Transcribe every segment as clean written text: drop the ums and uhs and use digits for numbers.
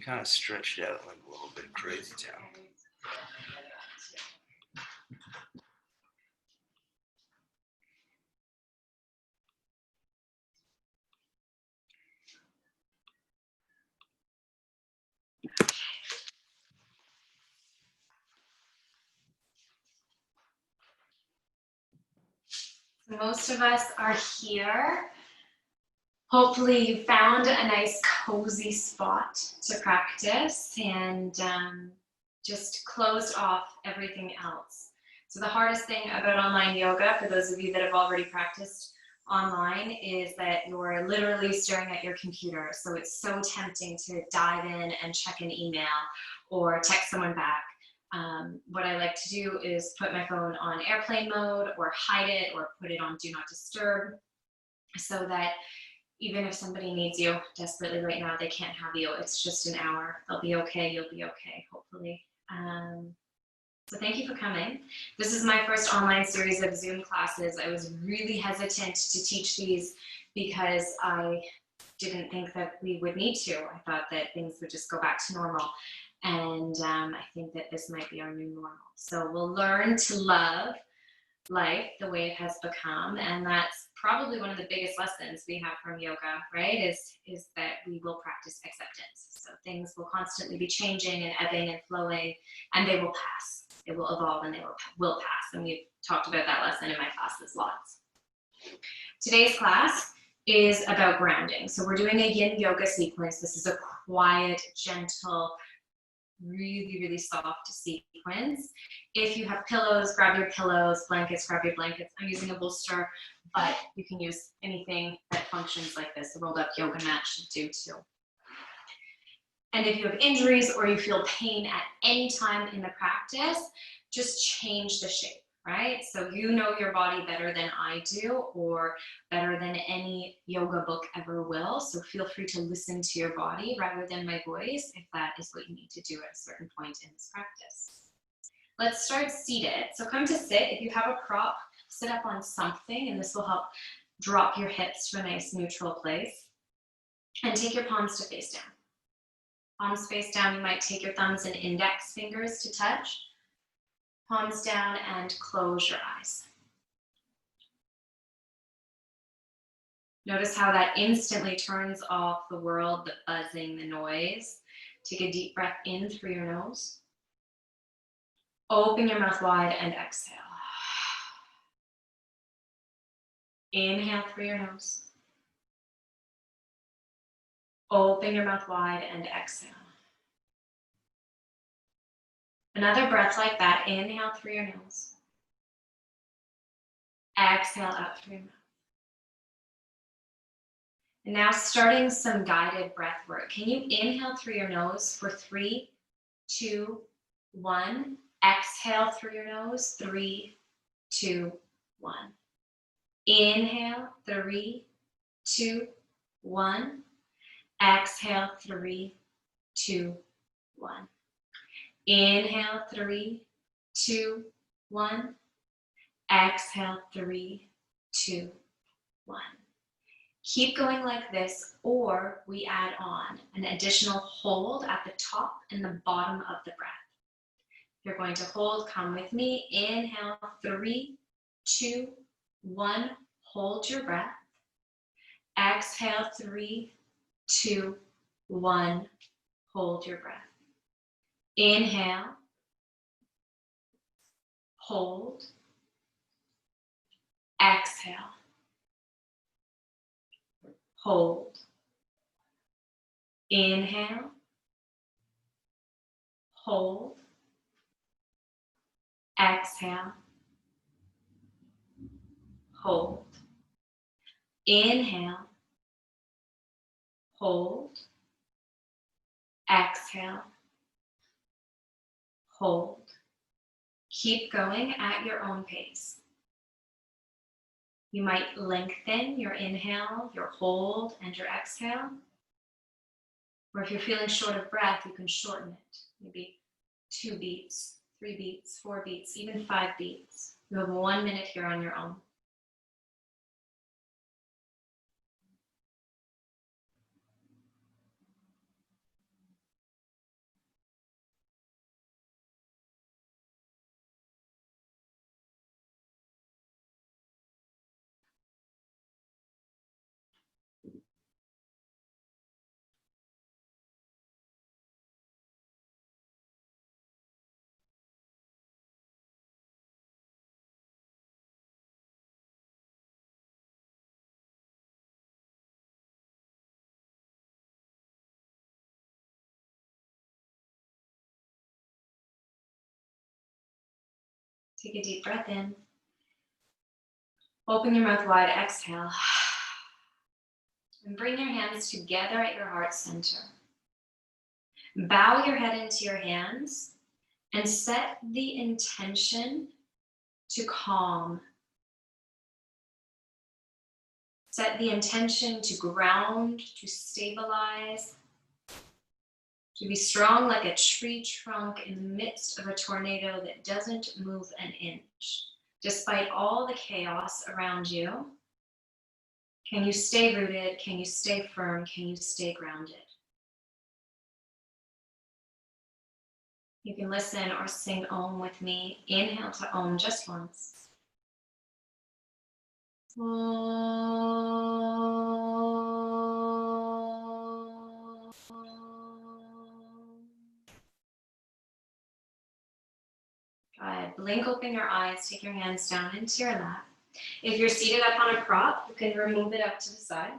kind of stretched out like a little bit crazy town. Most of us are here. Hopefully you found a nice cozy spot to practice and just closed off everything else. So the hardest thing about online yoga, for those of you that have already practiced online, is that you're literally staring at your computer. So it's so tempting to dive in and check an email or text someone back. What I like to do is put my phone on airplane mode or hide it or put it on do not disturb so that even if somebody needs you desperately right now, they can't have you. It's just an hour. They'll be okay. You'll be okay, hopefully. So thank you for coming. This is my first online series of Zoom classes. I was really hesitant to teach these because I didn't think that we would need to. I thought that things would just go back to normal. And I think that this might be our new normal. So we'll learn to love life the way it has become, and that's probably one of the biggest lessons we have from yoga, right, is that we will practice acceptance. So things will constantly be changing and ebbing and flowing, and they will pass. They will evolve and they will pass, and we've talked about that lesson in my classes lots. Today's class is about grounding. So we're doing a yin yoga sequence. This is a quiet, gentle, really, really soft sequence. If you have pillows, grab your pillows, blankets, grab your blankets. I'm using a bolster, but you can use anything that functions like this. A rolled up yoga mat should do too. And if you have injuries or you feel pain at any time in the practice, just change the shape, right? So you know your body better than I do, or better than any yoga book ever will. So feel free to listen to your body rather than my voice if that is what you need to do at a certain point in this practice. Let's start seated. So come to sit. If you have a prop, sit up on something, and this will help drop your hips to a nice neutral place. And take your palms to face down. Palms face down, you might take your thumbs and index fingers to touch. Palms down and close your eyes. Notice how that instantly turns off the world, the buzzing, the noise. Take a deep breath in through your nose. Open your mouth wide and exhale. Inhale through your nose. Open your mouth wide and exhale. Another breath like that. Inhale through your nose. Exhale out through your mouth. And now starting some guided breath work. Can you inhale through your nose for 3, 2, 1. Exhale through your nose. 3, 2, 1. Inhale. 3, 2, 1. Exhale. 3, 2, 1. Inhale. 3, 2, 1. Exhale. 3, 2, 1. Keep going like this, or we add on an additional hold at the top and the bottom of the breath. You're going to hold, come with me. Inhale, 3, 2, 1. Hold your breath. Exhale, 3, 2, 1. Hold your breath. Inhale, hold, exhale, hold, inhale, hold, exhale, hold, inhale, hold, exhale, hold. Keep going at your own pace. You might lengthen your inhale, your hold, and your exhale. Or if you're feeling short of breath, you can shorten it. Maybe 2 beats, 3 beats, 4 beats, even 5 beats. You have 1 minute here on your own. Take a deep breath in. Open your mouth wide, exhale. And bring your hands together at your heart center. Bow your head into your hands and set the intention to calm. Set the intention to ground, to stabilize, to be strong like a tree trunk in the midst of a tornado that doesn't move an inch. Despite all the chaos around you, can you stay rooted? Can you stay firm? Can you stay grounded? You can listen or sing Om with me. Inhale to Om just once. Good. Blink open your eyes. Take your hands down into your lap. If you're seated up on a prop, you can remove it up to the side.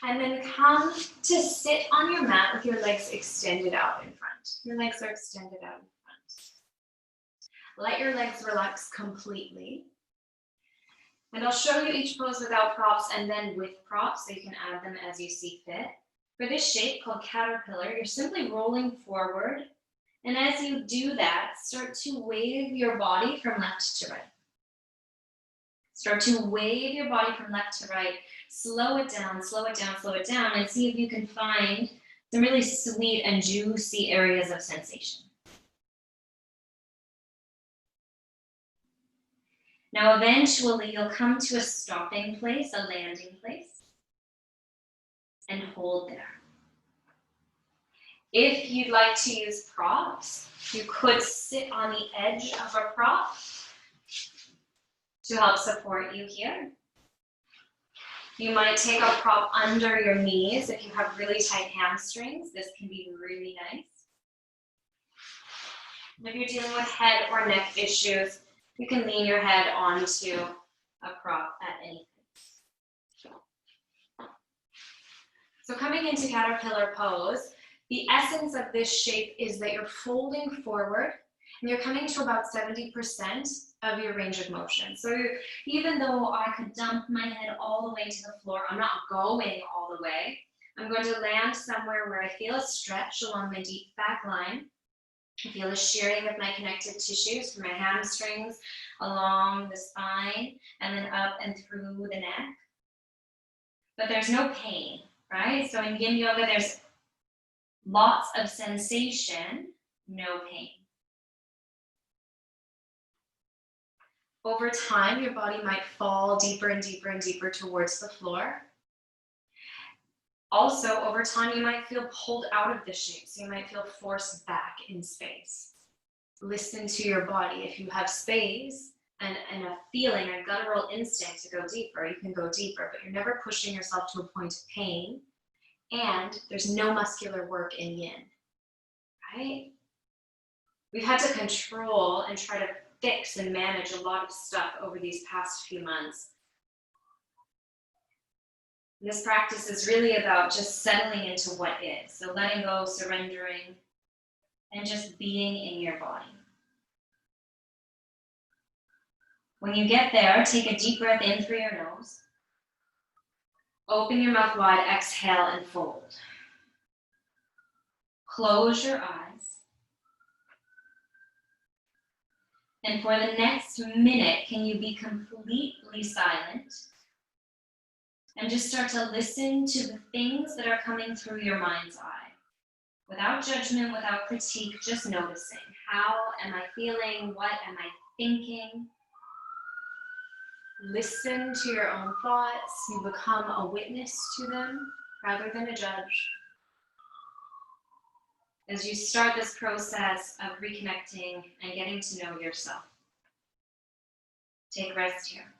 And then come to sit on your mat with your legs extended out in front. Your legs are extended out in front. Let your legs relax completely. And I'll show you each pose without props and then with props, so you can add them as you see fit. For this shape called caterpillar, you're simply rolling forward. And as you do that, start to wave your body from left to right. Start to wave your body from left to right. Slow it down, slow it down, slow it down, and see if you can find some really sweet and juicy areas of sensation. Now, eventually, you'll come to a stopping place, a landing place, and hold there. If you'd like to use props, you could sit on the edge of a prop to help support you here. You might take a prop under your knees if you have really tight hamstrings. This can be really nice. If you're dealing with head or neck issues, you can lean your head onto a prop at any place. So coming into caterpillar pose, the essence of this shape is that you're folding forward and you're coming to about 70% of your range of motion. So even though I could dump my head all the way to the floor, I'm not going all the way. I'm going to land somewhere where I feel a stretch along my deep back line. I feel a shearing of my connective tissues from my hamstrings along the spine and then up and through the neck. But there's no pain, right? So in yin yoga, there's lots of sensation, no pain. Over time, your body might fall deeper and deeper and deeper towards the floor. Also, over time, you might feel pulled out of the shape, so you might feel forced back in space. Listen to your body. If you have space and a feeling, a guttural instinct to go deeper, you can go deeper, but you're never pushing yourself to a point of pain, and there's no muscular work in yin, right? We've had to control and try to fix and manage a lot of stuff over these past few months. And this practice is really about just settling into what is. So letting go, surrendering, and just being in your body. When you get there, take a deep breath in through your nose. Open your mouth wide, exhale, and fold. Close your eyes. And for the next minute, can you be completely silent and just start to listen to the things that are coming through your mind's eye? Without judgment, without critique, just noticing. How am I feeling? What am I thinking? Listen to your own thoughts. You become a witness to them rather than a judge. As you start this process of reconnecting and getting to know yourself. Take rest here.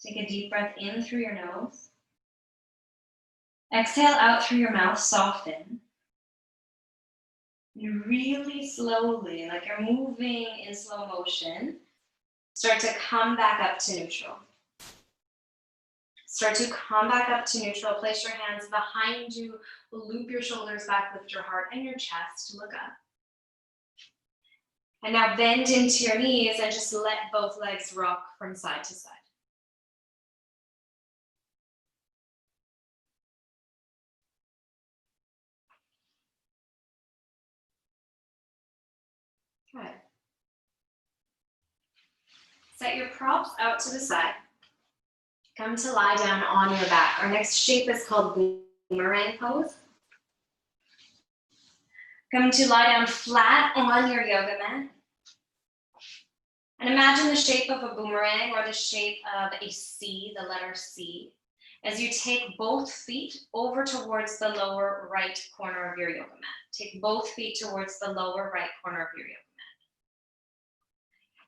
Take a deep breath in through your nose. Exhale out through your mouth, soften. And really slowly, like you're moving in slow motion, start to come back up to neutral. Start to come back up to neutral. Place your hands behind you. Loop your shoulders back, lift your heart and your chest. Look up. And now bend into your knees and just let both legs rock from side to side. Good. Set your props out to the side. Come to lie down on your back. Our next shape is called boomerang pose. Come to lie down flat on your yoga mat. And imagine the shape of a boomerang or the shape of a C, the letter C, as you take both feet over towards the lower right corner of your yoga mat. Take both feet towards the lower right corner of your yoga mat.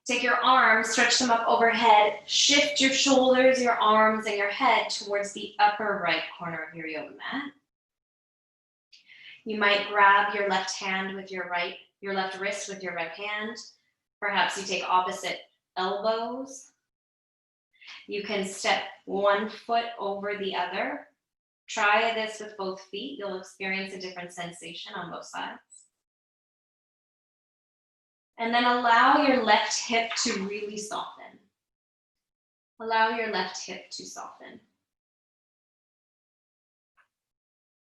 Take your arms, stretch them up overhead, shift your shoulders, your arms, and your head towards the upper right corner of your yoga mat. You might grab your left hand with your left wrist with your right hand. Perhaps you take opposite elbows. You can step one foot over the other. Try this with both feet. You'll experience a different sensation on both sides. And then allow your left hip to really soften. Allow your left hip to soften.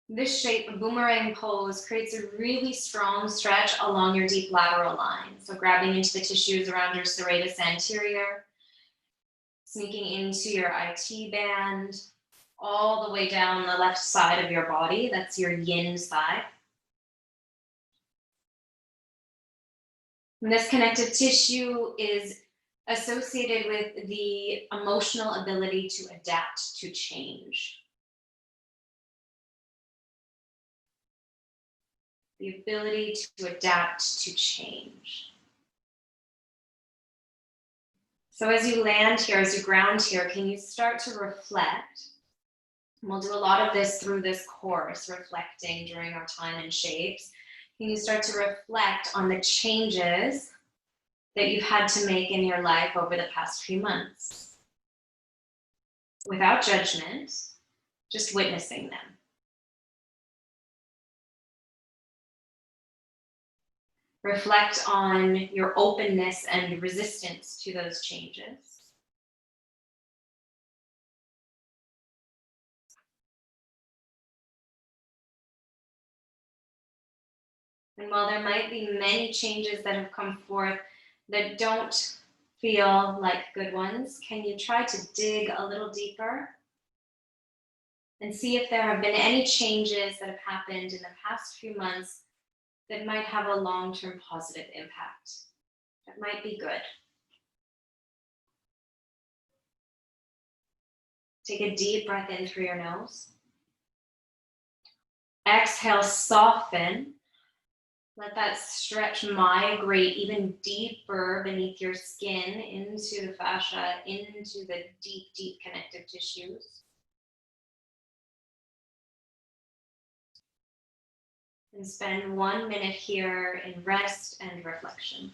This shape, boomerang pose, creates a really strong stretch along your deep lateral line. So grabbing into the tissues around your serratus anterior, sneaking into your IT band, all the way down the left side of your body. That's your yin side. And this connective tissue is associated with the emotional ability to adapt to change. The ability to adapt to change. So as you land here, as you ground here, can you start to reflect? And we'll do a lot of this through this course, reflecting during our time in shapes. Can you start to reflect on the changes that you've had to make in your life over the past few months? Without judgment, just witnessing them. Reflect on your openness and resistance to those changes. And while there might be many changes that have come forth that don't feel like good ones, can you try to dig a little deeper and see if there have been any changes that have happened in the past few months that might have a long-term positive impact, that might be good. Take a deep breath in through your nose. Exhale, soften. Let that stretch migrate even deeper beneath your skin, into the fascia, into the deep, deep connective tissues. And spend 1 minute here in rest and reflection.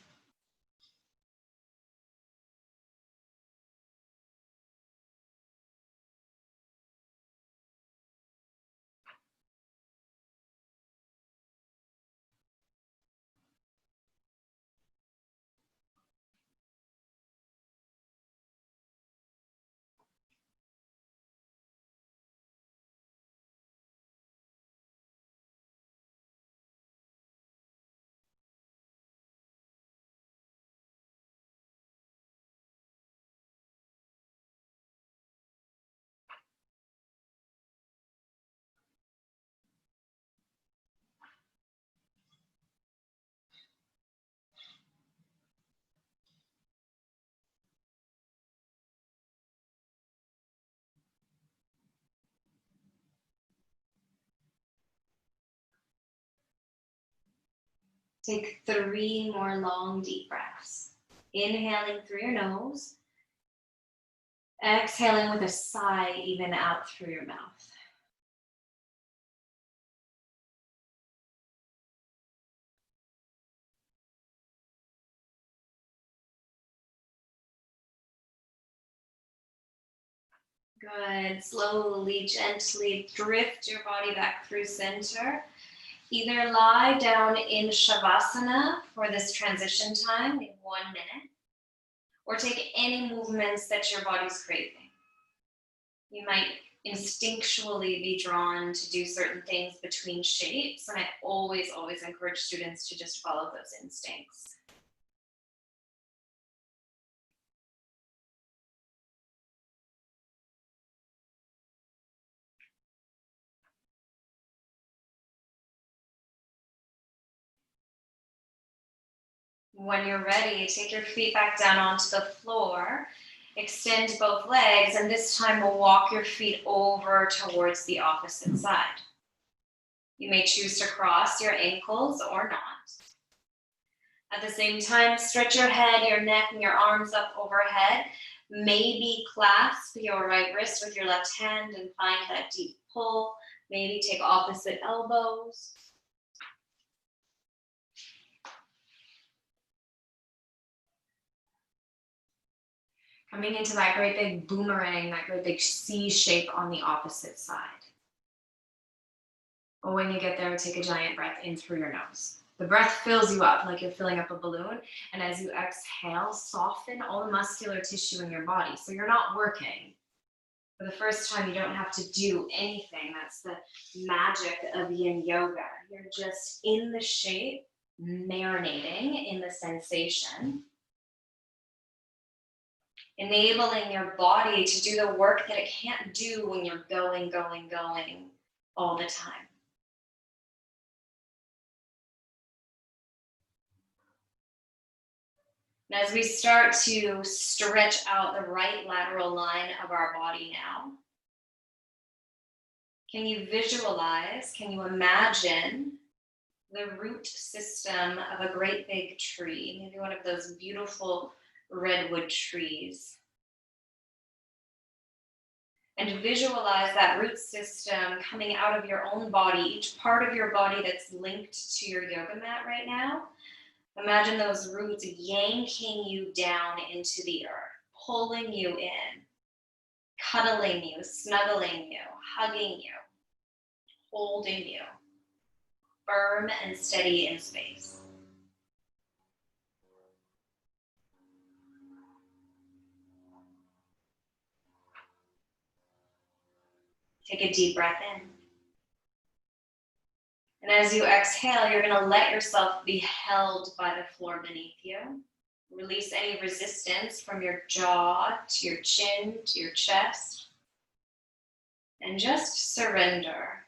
Take 3 more long, deep breaths. Inhaling through your nose. Exhaling with a sigh even out through your mouth. Good. Slowly, gently drift your body back through center. Either lie down in Shavasana for this transition time in 1 minute, or take any movements that your body's craving. You might instinctually be drawn to do certain things between shapes, and I always encourage students to just follow those instincts. When you're ready, take your feet back down onto the floor, extend both legs, and this time we'll walk your feet over towards the opposite side. You may choose to cross your ankles or not. At the same time, stretch your head, your neck, and your arms up overhead. Maybe clasp your right wrist with your left hand and find that deep pull. Maybe take opposite elbows. Coming into that great big boomerang, that great big C shape on the opposite side. But when you get there, take a giant breath in through your nose. The breath fills you up like you're filling up a balloon. And as you exhale, soften all the muscular tissue in your body. So you're not working. For the first time, you don't have to do anything. That's the magic of yin yoga. You're just in the shape, marinating in the sensation, enabling your body to do the work that it can't do when you're going all the time. And as we start to stretch out the right lateral line of our body now, can you visualize, can you imagine the root system of a great big tree, maybe one of those beautiful redwood trees? And visualize that root system coming out of your own body, each part of your body that's linked to your yoga mat right now. Imagine those roots yanking you down into the earth, pulling you in, cuddling you, snuggling you, hugging you, holding you, firm and steady in space. Take a deep breath in. And as you exhale, you're going to let yourself be held by the floor beneath you. Release any resistance from your jaw to your chin to your chest. And just surrender.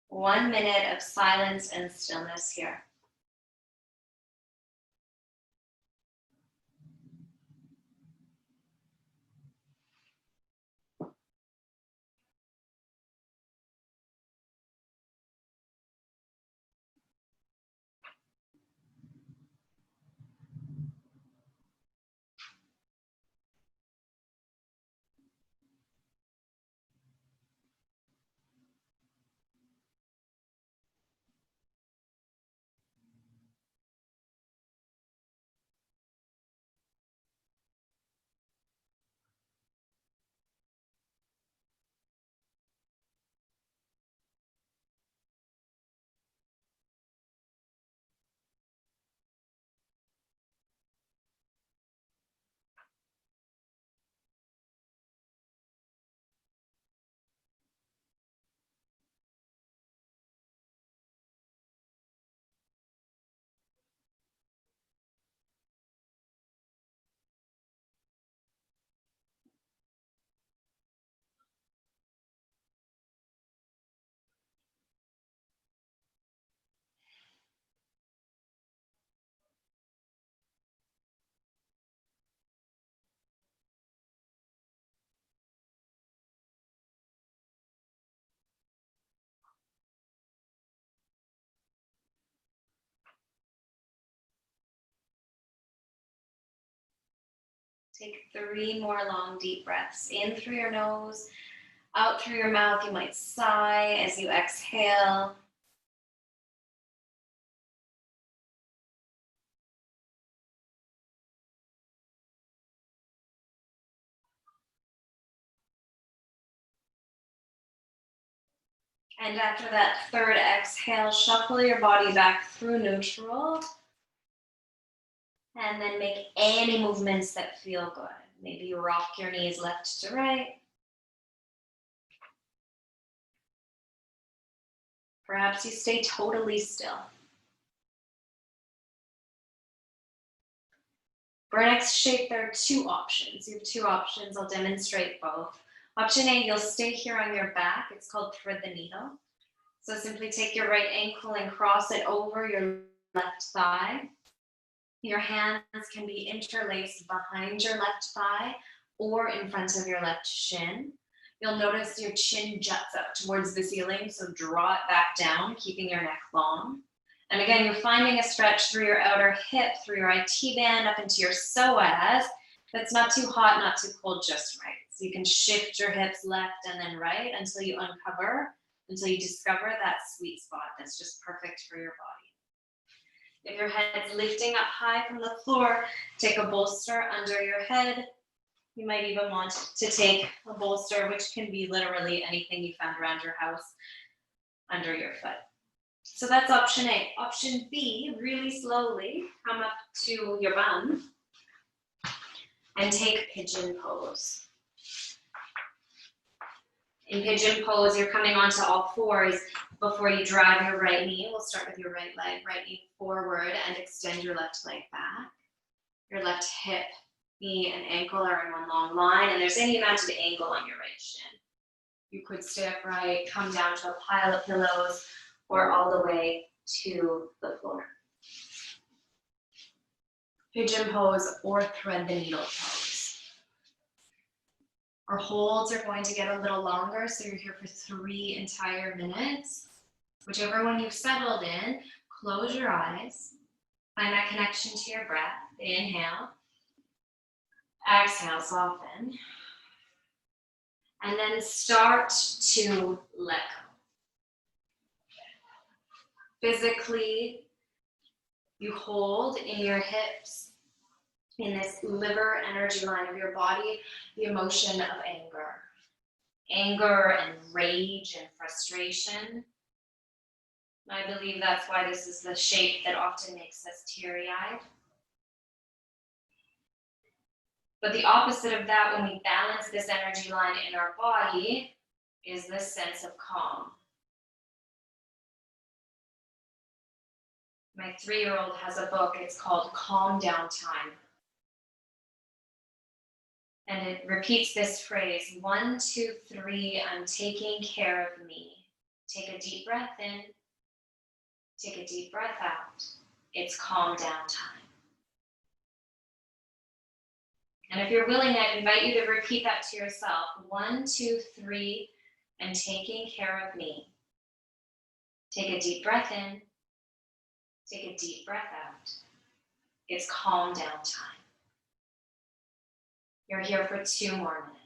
1 minute of silence and stillness here. Take 3 more long, deep breaths. In through your nose, out through your mouth. You might sigh as you exhale. And after that third exhale, shuffle your body back through neutral. And then make any movements that feel good. Maybe you rock your knees left to right. Perhaps you stay totally still. For our next shape, there are 2 options. You have 2 options. I'll demonstrate both. Option A, you'll stay here on your back. It's called thread the needle. So simply take your right ankle and cross it over your left thigh. Your hands can be interlaced behind your left thigh or in front of your left shin. You'll notice your chin juts up towards the ceiling, so draw it back down, keeping your neck long. And again, you're finding a stretch through your outer hip, through your IT band, up into your psoas. That's not too hot, not too cold, just right. So you can shift your hips left and then right until you uncover, until you discover that sweet spot that's just perfect for your body. If your head's lifting up high from the floor, take a bolster under your head. You might even want to take a bolster, which can be literally anything you found around your house, under your foot. So that's option A. Option B, really slowly come up to your bum and take pigeon pose. In pigeon pose, you're coming onto all fours before you drive your right knee. We'll start with your right leg, right knee forward, and extend your left leg back. Your left hip, knee, and ankle are in one long line, and there's any amount of angle on your right shin. You could stay upright, come down to a pile of pillows, or all the way to the floor. Pigeon pose or thread the needle pose. Our holds are going to get a little longer, so you're here for 3 entire minutes. Whichever one you've settled in, close your eyes. Find that connection to your breath. Inhale. Exhale, soften. And then start to let go. Physically, you hold in your hips, in this liver energy line of your body, the emotion of anger. Anger and rage and frustration. I believe that's why this is the shape that often makes us teary-eyed. But the opposite of that, when we balance this energy line in our body, is this sense of calm. My 3-year-old has a book, it's called Calm Down Time. And it repeats this phrase, 1, 2, 3, I'm taking care of me. Take a deep breath in, take a deep breath out. It's calm down time. And if you're willing, I invite you to repeat that to yourself. 1, 2, 3, I'm taking care of me. Take a deep breath in, take a deep breath out. It's calm down time. You're here for 2 more minutes.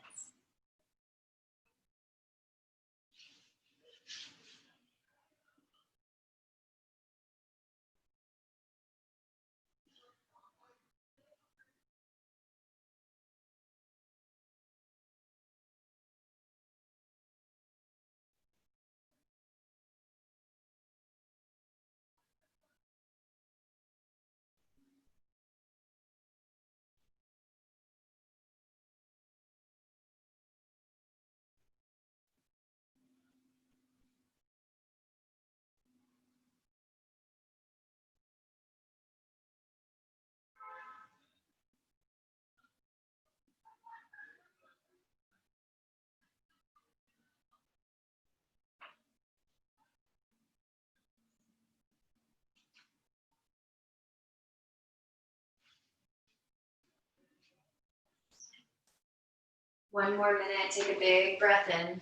One more minute, take a big breath in.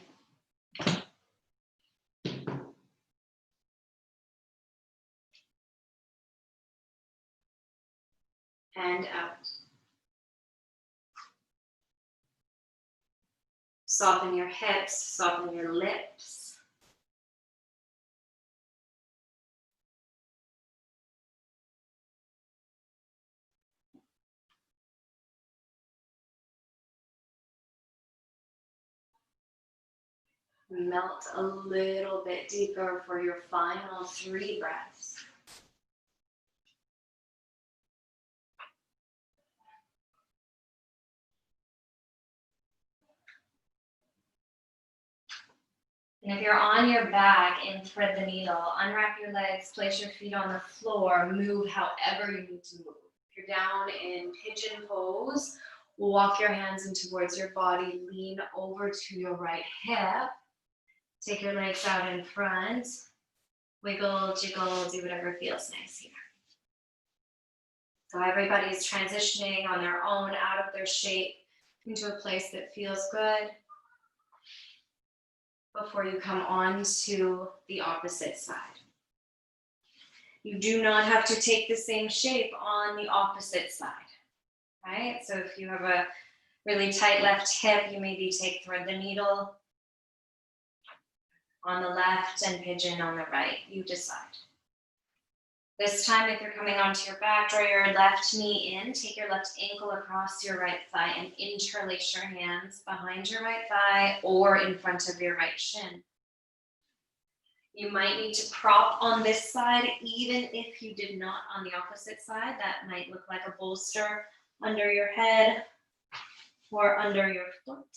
And out. Soften your hips, soften your lips. Melt a little bit deeper for your final 3 breaths. And if you're on your back and thread the needle, unwrap your legs, place your feet on the floor, move however you need to move. If you're down in pigeon pose, walk your hands in towards your body, lean over to your right hip, take your legs out in front, wiggle, jiggle, do whatever feels nice here. So everybody's transitioning on their own out of their shape into a place that feels good before you come on to the opposite side. You do not have to take the same shape on the opposite side, right? So if you have a really tight left hip, you maybe take thread the needle on the left and pigeon on the right. You decide. This time, if you're coming onto your back, draw your left knee in, take your left ankle across your right thigh and interlace your hands behind your right thigh or in front of your right shin. You might need to prop on this side, even if you did not on the opposite side. That might look like a bolster under your head or under your foot.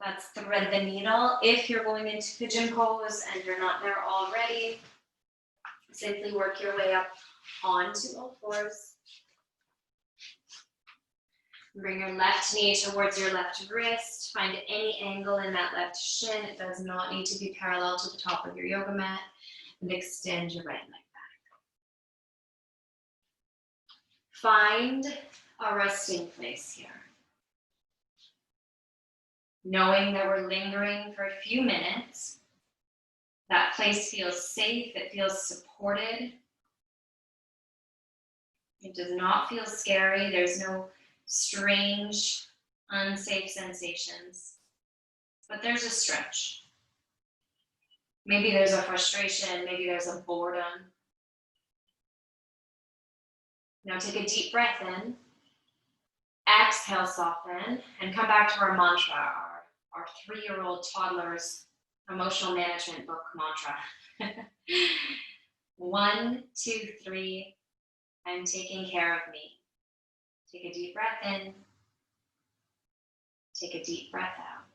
That's thread the needle. If you're going into pigeon pose and you're not there already, simply work your way up onto all fours. Bring your left knee towards your left wrist. Find any angle in that left shin. It does not need to be parallel to the top of your yoga mat. And extend your right leg back. Find a resting place here. Knowing that we're lingering for a few minutes, that place feels safe, it feels supported. It does not feel scary. There's no strange, unsafe sensations. But there's a stretch. Maybe there's a frustration, maybe there's a boredom. Now take a deep breath in. Exhale, soften, and come back to our mantra, our 3-year-old toddler's emotional management book mantra. 1, 2, 3, I'm taking care of me. Take a deep breath in. Take a deep breath out.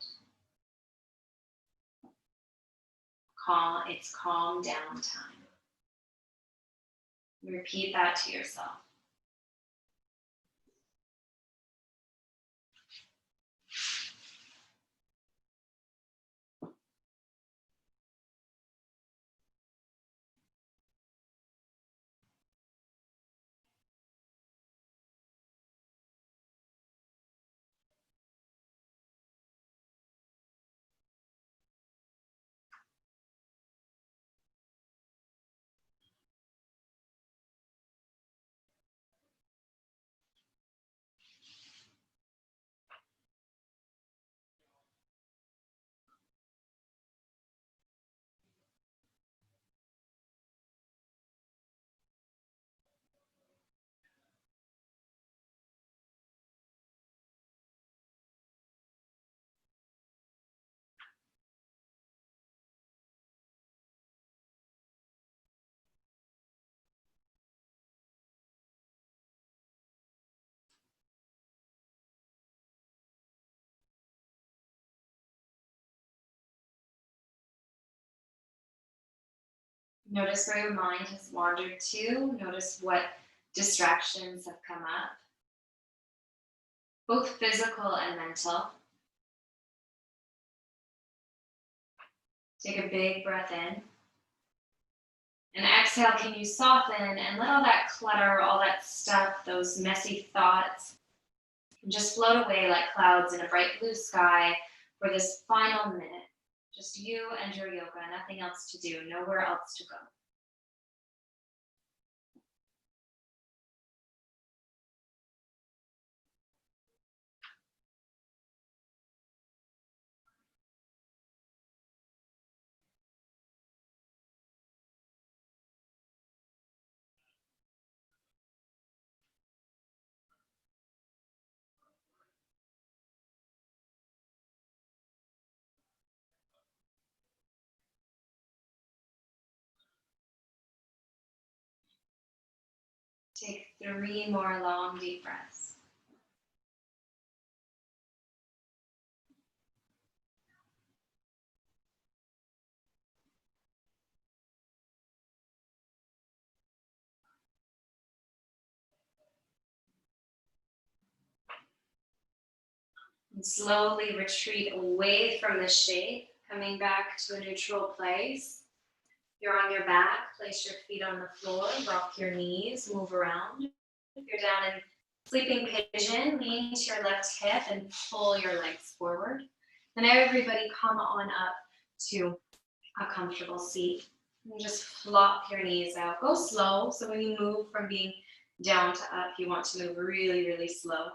It's calm down time. Repeat that to yourself. Notice where your mind has wandered to. Notice what distractions have come up, both physical and mental. Take a big breath in. And exhale, can you soften and let all that clutter, all that stuff, those messy thoughts, just float away like clouds in a bright blue sky for this final minute. Just you and your yoga, nothing else to do, nowhere else to go. Take 3 more long, deep breaths. And slowly retreat away from the shape, coming back to a neutral place. You're on your back, place your feet on the floor, rock your knees, move around. If you're down in sleeping pigeon, lean to your left hip and pull your legs forward. Then everybody come on up to a comfortable seat. And just flop your knees out. Go slow, so when you move from being down to up, you want to move really, really slow.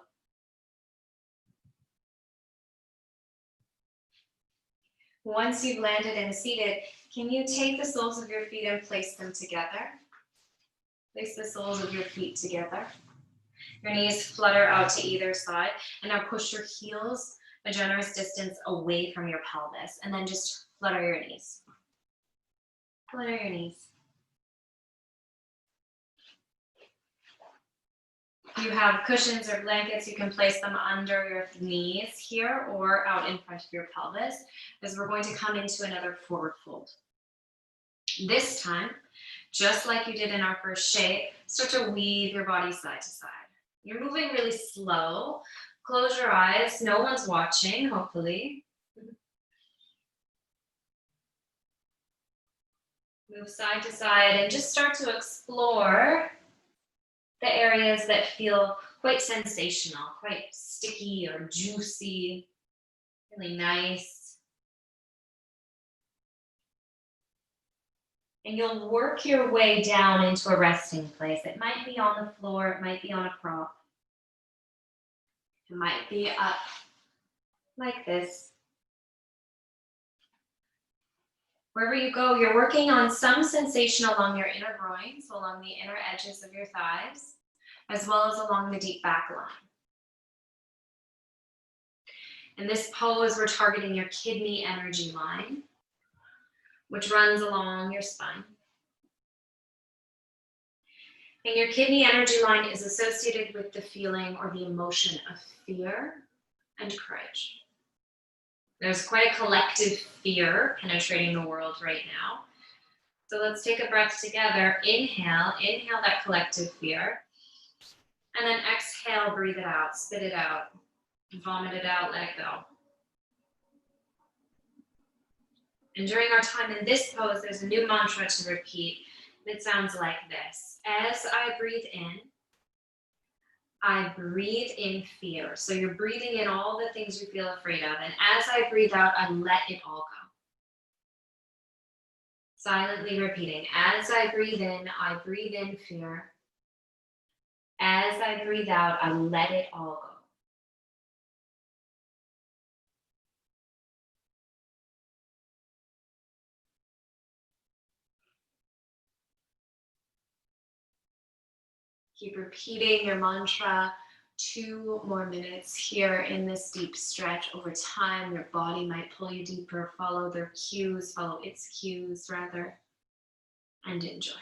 Once you've landed and seated, can you take the soles of your feet and place them together? Place the soles of your feet together. Your knees flutter out to either side. And now push your heels a generous distance away from your pelvis. And then just flutter your knees. Flutter your knees. If you have cushions or blankets, you can place them under your knees here or out in front of your pelvis, as we're going to come into another forward fold. This time, just like you did in our first shape, start to weave your body side to side. You're moving really slow. Close your eyes. No one's watching, hopefully. Move side to side and just start to explore the areas that feel quite sensational, quite sticky or juicy, really nice. And you'll work your way down into a resting place. It might be on the floor, it might be on a prop. It might be up like this. Wherever you go, you're working on some sensation along your inner groins, along the inner edges of your thighs, as well as along the deep back line. In this pose, we're targeting your kidney energy line, which runs along your spine. And your kidney energy line is associated with the feeling or the emotion of fear and courage. There's quite a collective fear penetrating the world right now. So let's take a breath together. Inhale that collective fear. And then exhale, breathe it out, spit it out, vomit it out, let it go. And during our time in this pose, there's a new mantra to repeat. It sounds like this. As I breathe in fear. So you're breathing in all the things you feel afraid of. And as I breathe out, I let it all go. Silently repeating. As I breathe in fear. As I breathe out, I let it all go. Keep repeating your mantra. 2 more minutes here in this deep stretch. Over time, your body might pull you deeper. Follow their cues, follow its cues rather, and enjoy.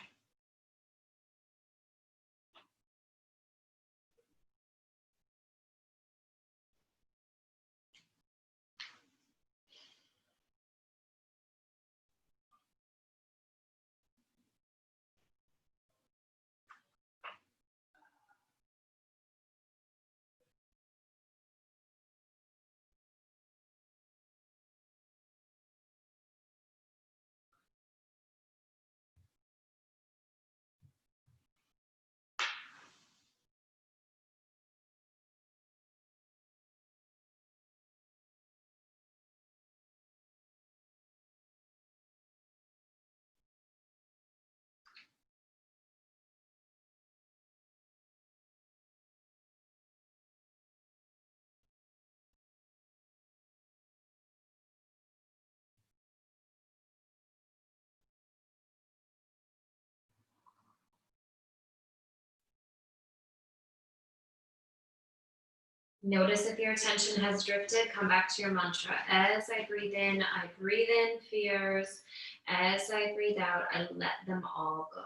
Notice if your attention has drifted, come back to your mantra. As I breathe in fears. As I breathe out, I let them all go.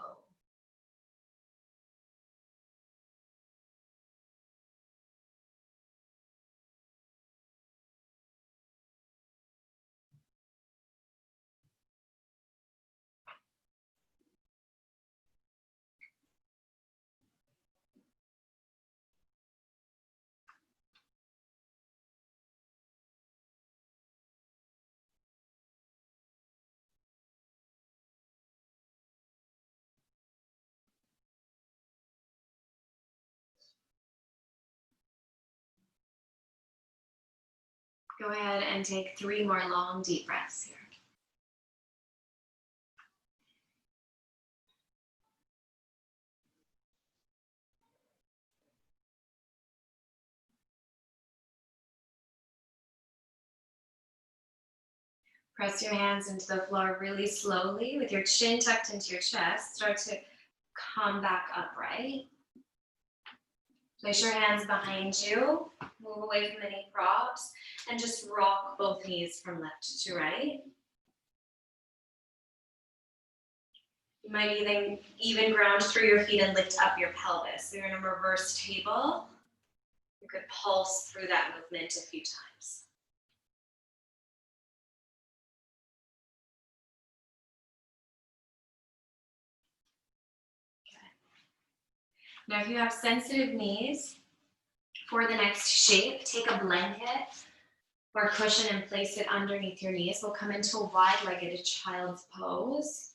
Go ahead and take 3 more long, deep breaths here. Press your hands into the floor really slowly with your chin tucked into your chest. Start to come back upright. Place your hands behind you. Move away from any props and just rock both knees from left to right. You might even ground through your feet and lift up your pelvis. So you're in a reverse table. You could pulse through that movement a few times. Now, if you have sensitive knees, for the next shape, take a blanket or a cushion and place it underneath your knees. We'll come into a wide-legged child's pose.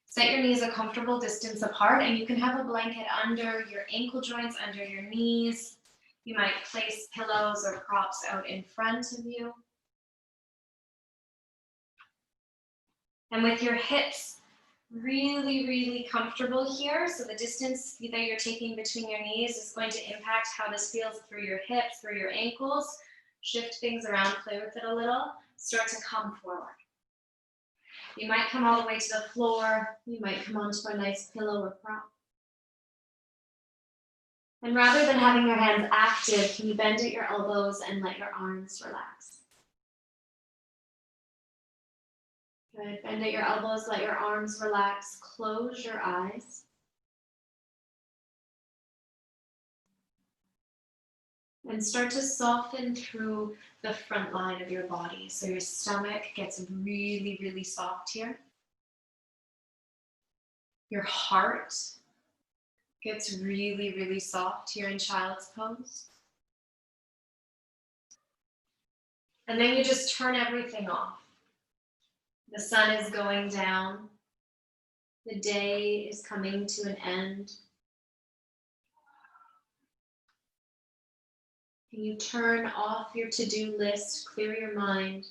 Set your knees a comfortable distance apart, and you can have a blanket under your ankle joints, under your knees. You might place pillows or props out in front of you. And with your hips really, really comfortable here. So the distance that you're taking between your knees is going to impact how this feels through your hips, through your ankles. Shift things around, play with it a little. Start to come forward. You might come all the way to the floor. You might come onto a nice pillow or prop. And rather than having your hands active, can you bend at your elbows and let your arms relax? Good. Bend at your elbows, let your arms relax. Close your eyes. And start to soften through the front line of your body. So your stomach gets really, really soft here. Your heart gets really, really soft here in child's pose. And then you just turn everything off. The sun is going down. The day is coming to an end. And you turn off your to-do list, clear your mind.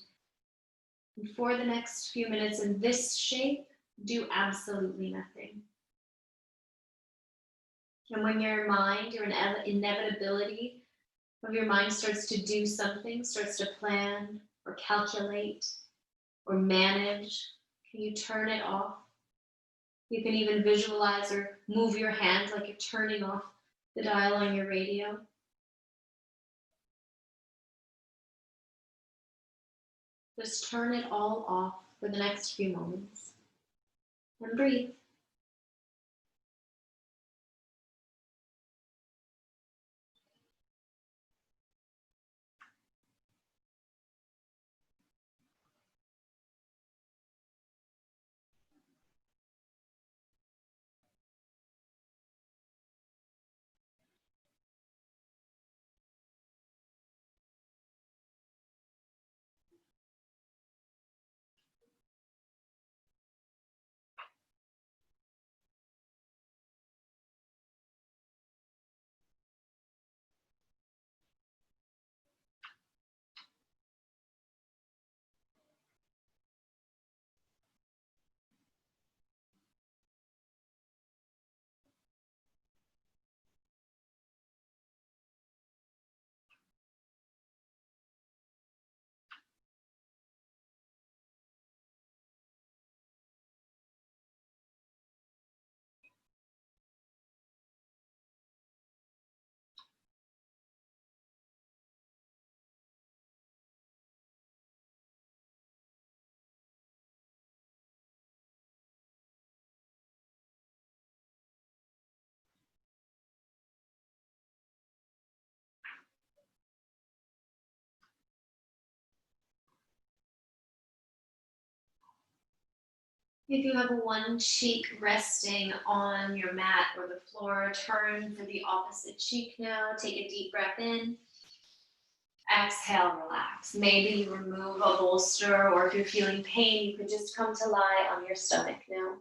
And for the next few minutes in this shape, do absolutely nothing. And when your mind, your inevitability of your mind starts to do something, starts to plan or calculate or manage, can you turn it off? You can even visualize or move your hands like you're turning off the dial on your radio. Just turn it all off for the next few moments and breathe. If you have one cheek resting on your mat or the floor, turn for the opposite cheek now. Take a deep breath in. Exhale, relax. Maybe you remove a bolster, or if you're feeling pain, you could just come to lie on your stomach now.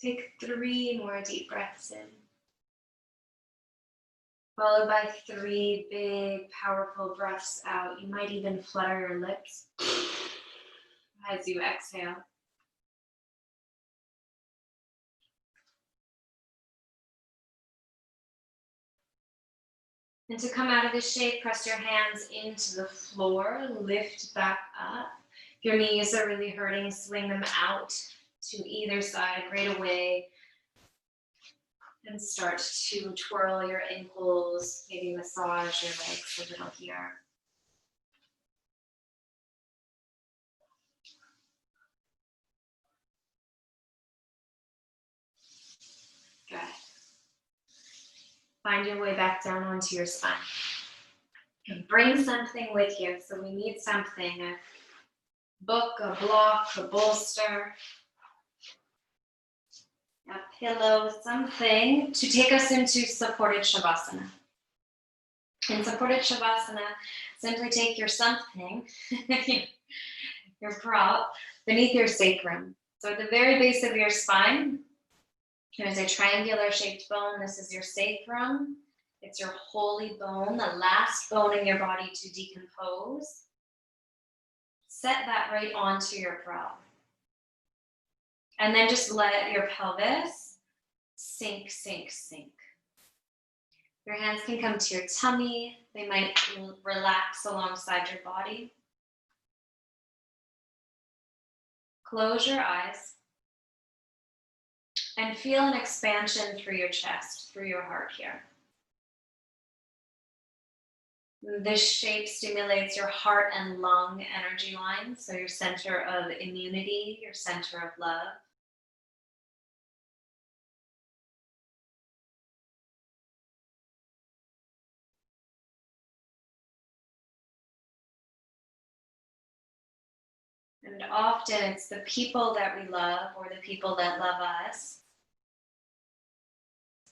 Take 3 more deep breaths in, followed by 3 big, powerful breaths out. You might even flutter your lips as you exhale. And to come out of this shape, press your hands into the floor, lift back up. If your knees are really hurting, swing them out to either side right away. And start to twirl your ankles, maybe massage your legs a little here. Good. Find your way back down onto your spine. And bring something with you. So we need something, a book, a block, a bolster, a pillow, something to take us into supported Shavasana. In supported Shavasana, simply take your something, your prop, beneath your sacrum. So at the very base of your spine, there's a triangular shaped bone. This is your sacrum. It's your holy bone, the last bone in your body to decompose. Set that right onto your prop. And then just let your pelvis sink, sink, sink. Your hands can come to your tummy. They might relax alongside your body. Close your eyes and feel an expansion through your chest, through your heart here. This shape stimulates your heart and lung energy lines, so your center of immunity, your center of love. And often it's the people that we love or the people that love us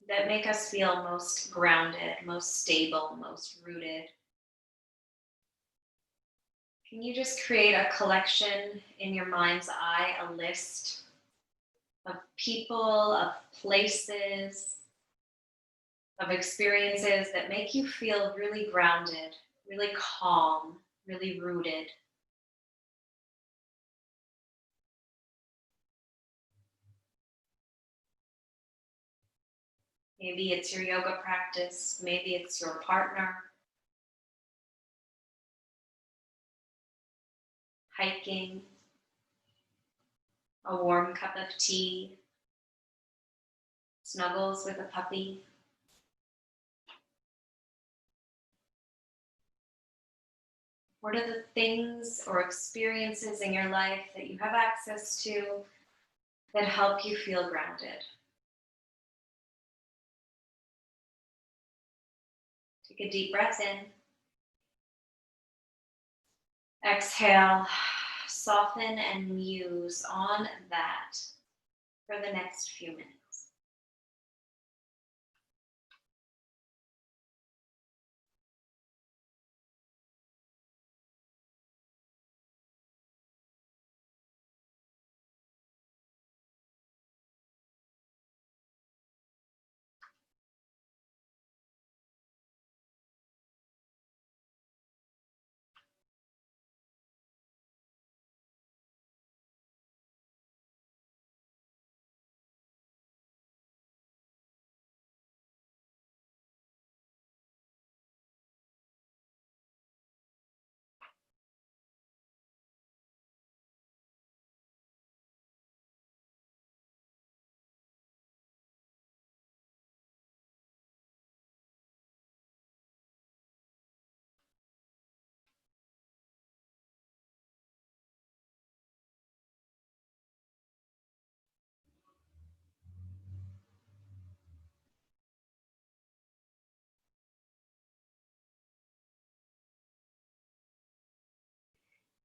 that make us feel most grounded, most stable, most rooted. Can you just create a collection in your mind's eye, a list of people, of places, of experiences that make you feel really grounded, really calm, really rooted? Maybe it's your yoga practice, maybe it's your partner, hiking, a warm cup of tea, snuggles with a puppy. What are the things or experiences in your life that you have access to that help you feel grounded? Take a deep breath in. Exhale, soften and muse on that for the next few minutes.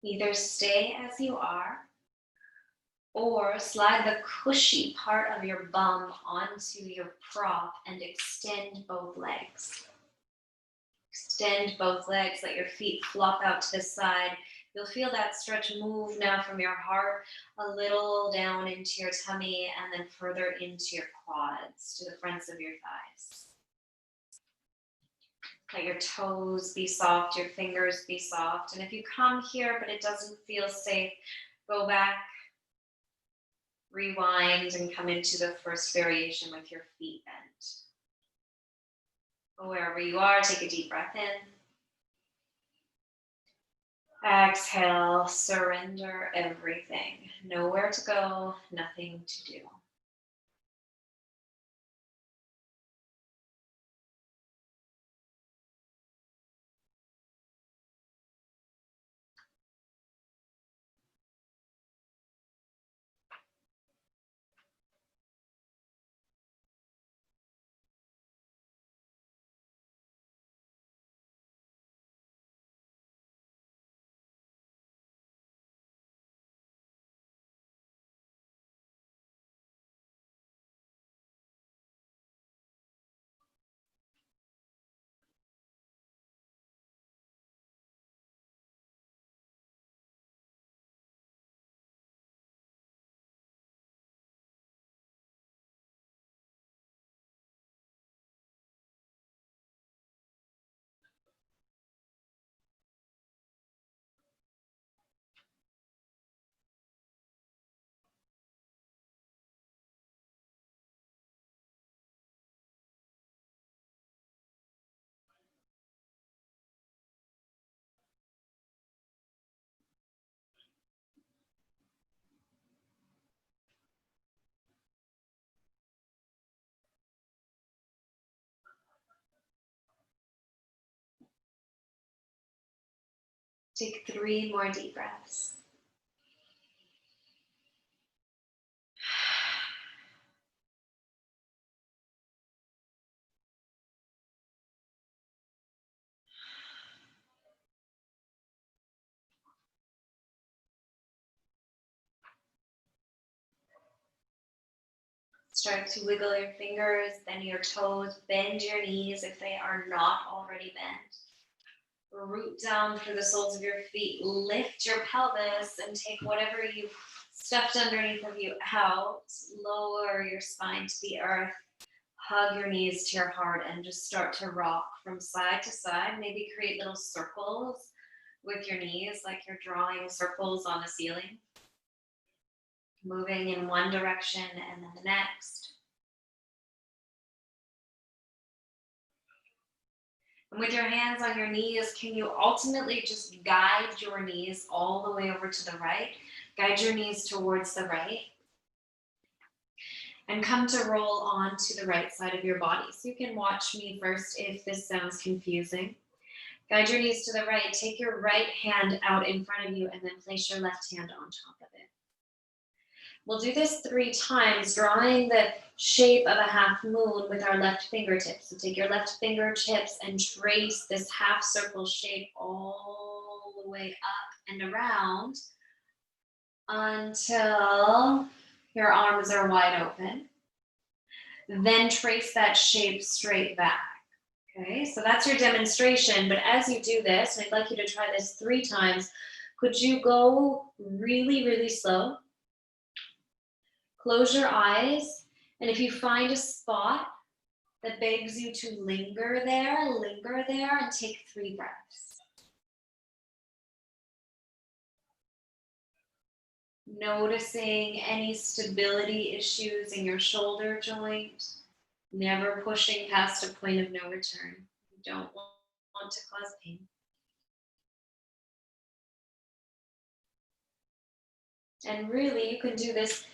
Either stay as you are or slide the cushy part of your bum onto your prop and extend both legs. Extend both legs, let your feet flop out to the side. You'll feel that stretch move now from your heart a little down into your tummy and then further into your quads, to the fronts of your thighs. Let your toes be soft, your fingers be soft. And if you come here but it doesn't feel safe, go back, rewind, and come into the first variation with your feet bent. Wherever you are, take a deep breath in. Exhale, surrender everything. Nowhere to go, nothing to do. Take 3 more deep breaths. Start to wiggle your fingers, then your toes, bend your knees if they are not already bent. Root down through the soles of your feet, lift your pelvis and take whatever you've stuffed underneath of you out, lower your spine to the earth, hug your knees to your heart and just start to rock from side to side. Maybe create little circles with your knees like you're drawing circles on the ceiling. Moving in one direction and then the next. And with your hands on your knees, can you ultimately just guide your knees all the way over to the right? Guide your knees towards the right. And come to roll on to the right side of your body. So you can watch me first if this sounds confusing. Guide your knees to the right. Take your right hand out in front of you and then place your left hand on top of it. We'll do this 3 times, drawing the shape of a half moon with our left fingertips. So take your left fingertips and trace this half circle shape all the way up and around until your arms are wide open. Then trace that shape straight back. Okay, so that's your demonstration. But as you do this, and I'd like you to try this 3 times, could you go really, really slow? Close your eyes, and if you find a spot that begs you to linger there and take 3 breaths. Noticing any stability issues in your shoulder joint, never pushing past a point of no return. You don't want to cause pain. And really, you can do this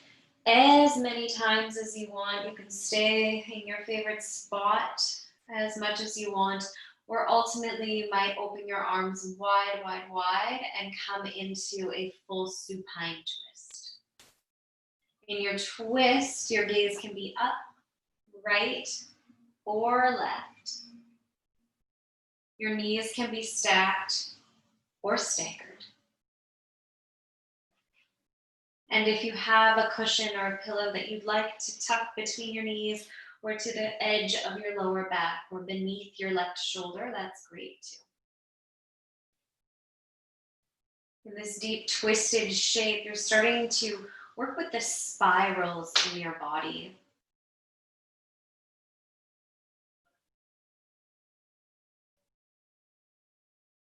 as many times as you want. You can stay in your favorite spot as much as you want, or ultimately you might open your arms wide, wide, wide and come into a full supine twist. In your twist, your gaze can be up, right, or left. Your knees can be stacked or staggered. And if you have a cushion or a pillow that you'd like to tuck between your knees or to the edge of your lower back or beneath your left shoulder, that's great too. In this deep twisted shape, you're starting to work with the spirals in your body.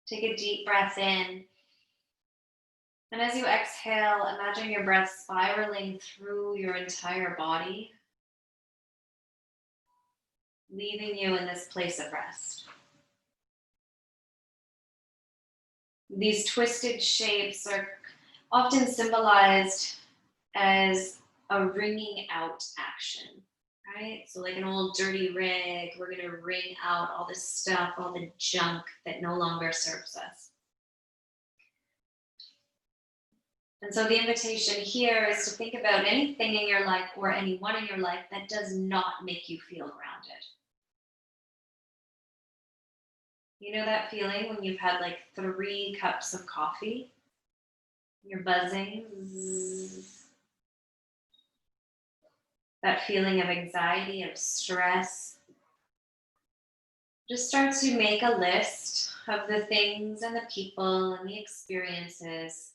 Take a deep breath in. And as you exhale, imagine your breath spiraling through your entire body, leaving you in this place of rest. These twisted shapes are often symbolized as a wringing out action, right? So like an old dirty rig, we're gonna wring out all the stuff, all the junk that no longer serves us. And so the invitation here is to think about anything in your life or anyone in your life that does not make you feel grounded. You know that feeling when you've had like 3 cups of coffee? You're buzzing. Zzz. That feeling of anxiety, of stress. Just start to make a list of the things and the people and the experiences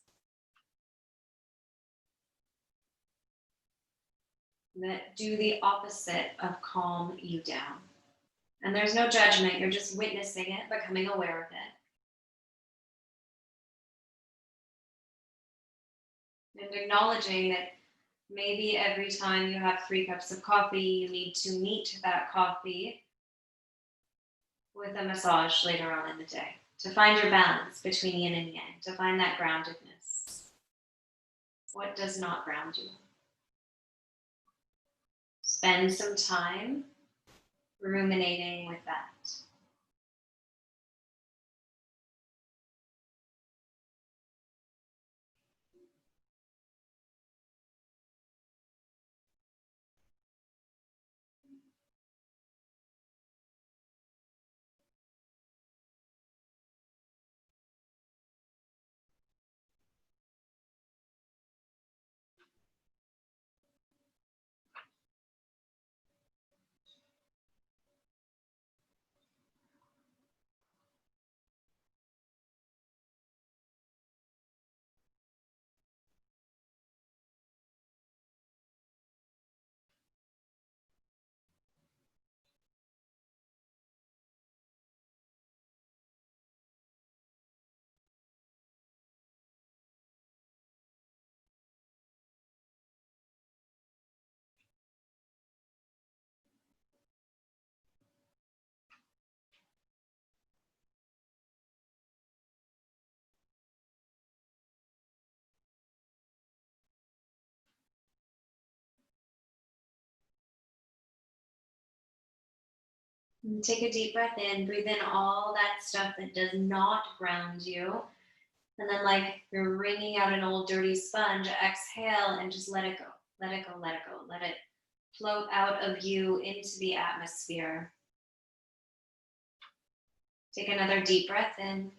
that do the opposite of calm you down. And there's no judgment, you're just witnessing it, becoming aware of it. And acknowledging that maybe every time you have 3 cups of coffee, you need to meet that coffee with a massage later on in the day to find your balance between yin and yang, to find that groundedness. What does not ground you? Spend some time ruminating with that. And take a deep breath in, breathe in all that stuff that does not ground you. And then, like you're wringing out an old dirty sponge, exhale and just let it go. Let it go, let it go. Let it float out of you into the atmosphere. Take another deep breath in.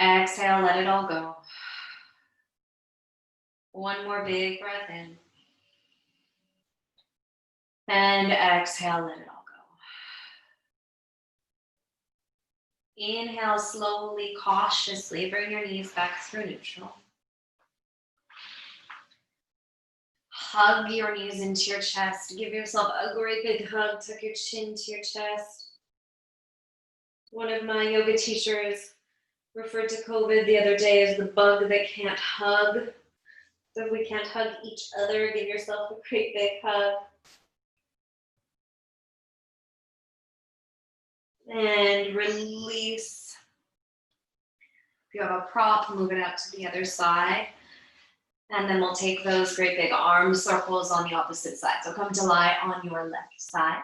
Exhale, let it all go. One more big breath in. And exhale, let it all go. Inhale slowly, cautiously, bring your knees back through neutral. Hug your knees into your chest. Give yourself a great big hug. Tuck your chin to your chest. One of my yoga teachers referred to COVID the other day as the bug that can't hug. So if we can't hug each other, give yourself a great big hug. And release. If you have a prop, move it out to the other side. And then we'll take those great big arm circles on the opposite side. So come to lie on your left side.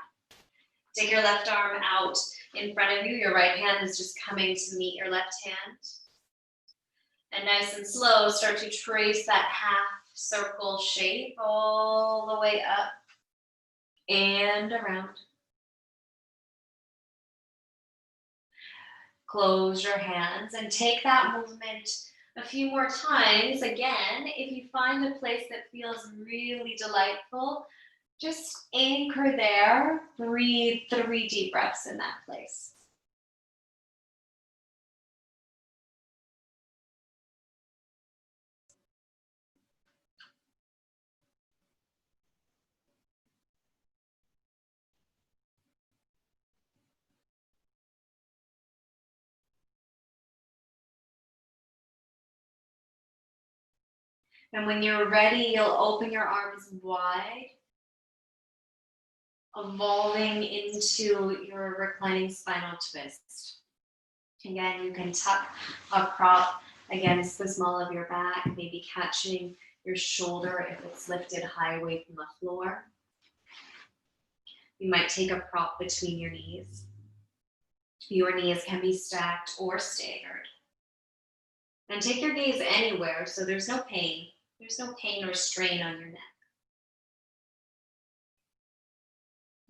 Take your left arm out in front of you. Your right hand is just coming to meet your left hand. And nice and slow, start to trace that half circle shape all the way up and around. Close your hands and take that movement a few more times. Again, if you find a place that feels really delightful, just anchor there. Breathe 3 deep breaths in that place. And when you're ready, you'll open your arms wide, evolving into your reclining spinal twist. Again, you can tuck a prop against the small of your back, maybe catching your shoulder if it's lifted high away from the floor. You might take a prop between your knees. Your knees can be stacked or staggered. And take your gaze anywhere so there's no pain. There's no pain or strain on your neck.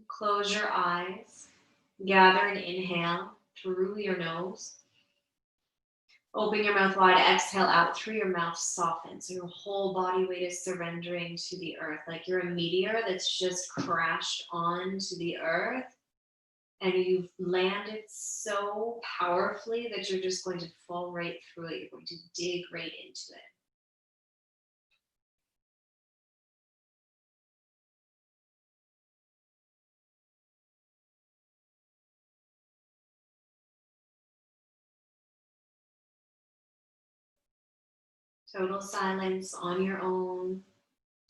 Close your eyes. Gather an inhale through your nose. Open your mouth wide, exhale out through your mouth, soften. So your whole body weight is surrendering to the earth, like you're a meteor that's just crashed onto the earth. And you've landed so powerfully that you're just going to fall right through it. You're going to dig right into it. Total silence on your own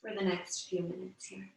for the next few minutes here.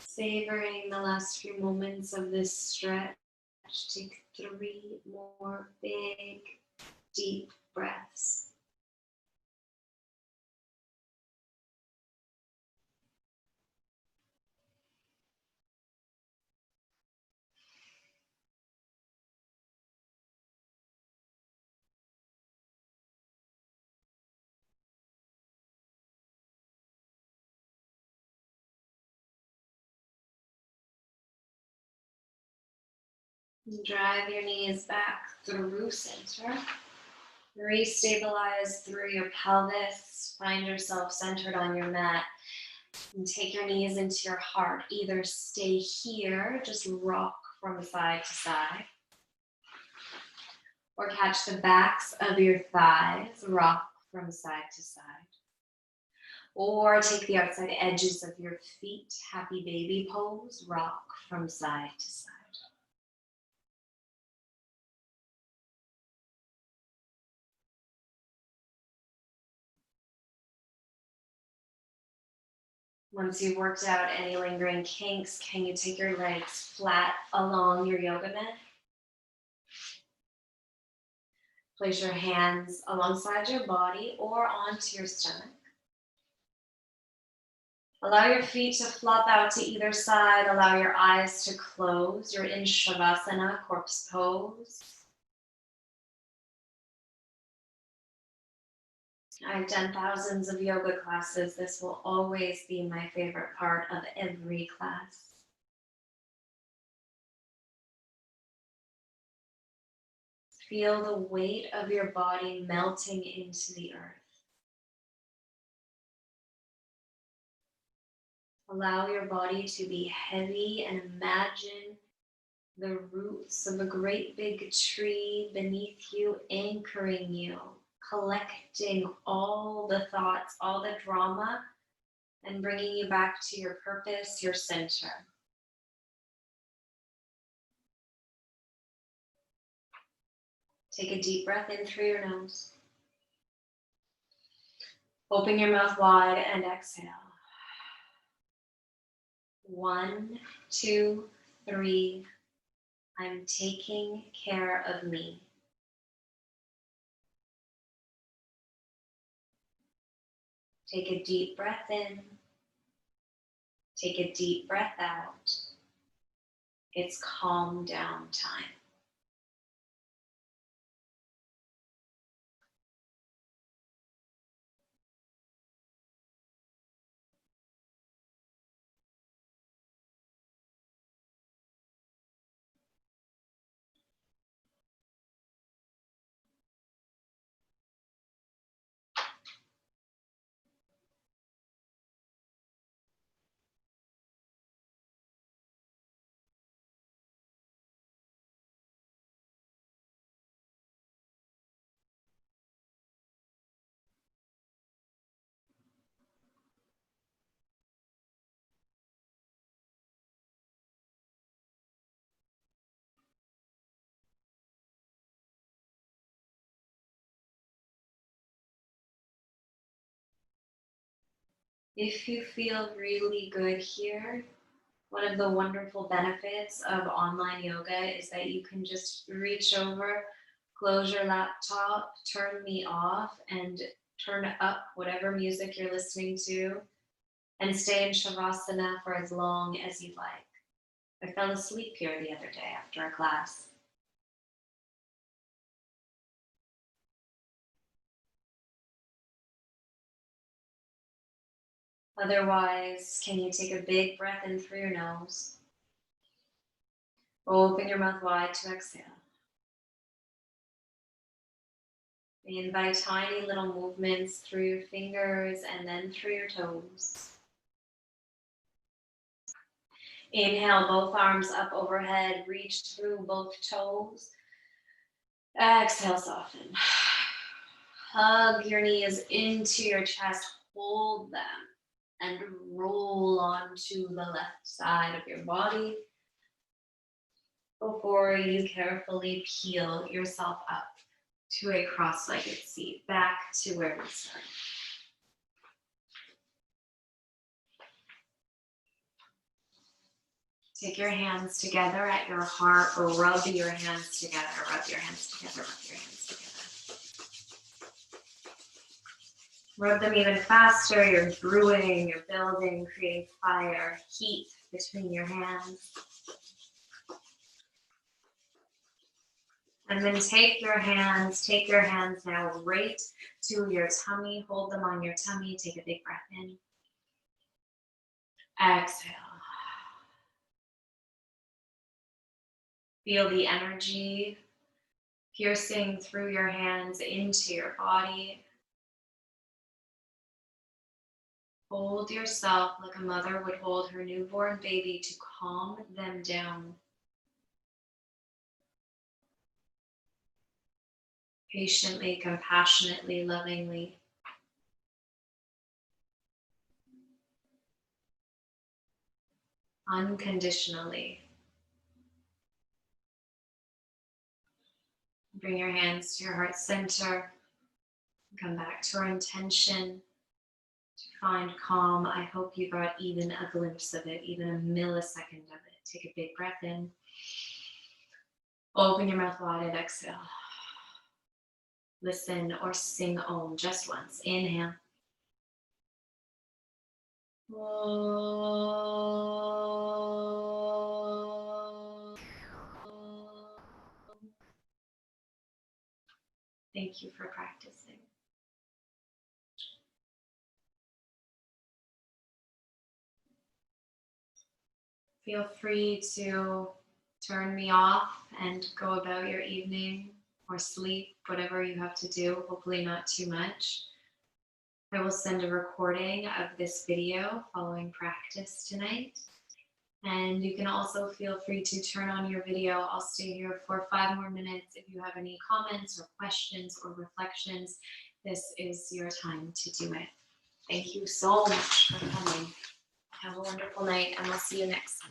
Savoring the last few moments of this stretch. Take 3 more big, deep breaths. Drive your knees back through center. Restabilize through your pelvis. Find yourself centered on your mat. And take your knees into your heart. Either stay here, just rock from side to side. Or catch the backs of your thighs, rock from side to side. Or take the outside edges of your feet, happy baby pose, rock from side to side. Once you've worked out any lingering kinks, can you take your legs flat along your yoga mat? Place your hands alongside your body or onto your stomach. Allow your feet to flop out to either side. Allow your eyes to close. You're in Shavasana, corpse pose. I've done thousands of yoga classes. This will always be my favorite part of every class. Feel the weight of your body melting into the earth. Allow your body to be heavy and imagine the roots of a great big tree beneath you, anchoring you, collecting all the thoughts, all the drama, and bringing you back to your purpose, your center. Take a deep breath in through your nose. Open your mouth wide and exhale. 1, 2, 3. I'm taking care of me. Take a deep breath in. Take a deep breath out. It's calm down time. If you feel really good here, one of the wonderful benefits of online yoga is that you can just reach over, close your laptop, turn me off, and turn up whatever music you're listening to, and stay in Shavasana for as long as you'd like. I fell asleep here the other day after a class. Otherwise, can you take a big breath in through your nose? Open your mouth wide to exhale. And by tiny little movements through your fingers and then through your toes. Inhale, both arms up overhead, reach through both toes. Exhale, soften. Hug your knees into your chest, hold them, and roll onto the left side of your body before you carefully peel yourself up to a cross-legged seat, back to where we started. Take your hands together at your heart, or rub your hands together, rub your hands together, rub your hands together. Rub them even faster. You're brewing, you're building, creating fire, heat between your hands. And then take your hands now right to your tummy. Hold them on your tummy. Take a big breath in. Exhale. Feel the energy piercing through your hands into your body. Hold yourself like a mother would hold her newborn baby to calm them down. Patiently, compassionately, lovingly. Unconditionally. Bring your hands to your heart center. Come back to our intention to find calm. I hope you got even a glimpse of it, even a millisecond of it. Take a big breath in. Open your mouth wide and exhale. Listen or sing Om just once. Inhale. Thank you for practicing. Feel free to turn me off and go about your evening or sleep, whatever you have to do, hopefully not too much. I will send a recording of this video following practice tonight. And you can also feel free to turn on your video. I'll stay here for 5 more minutes. If you have any comments or questions or reflections, this is your time to do it. Thank you so much for coming. Have a wonderful night, and we'll see you next time.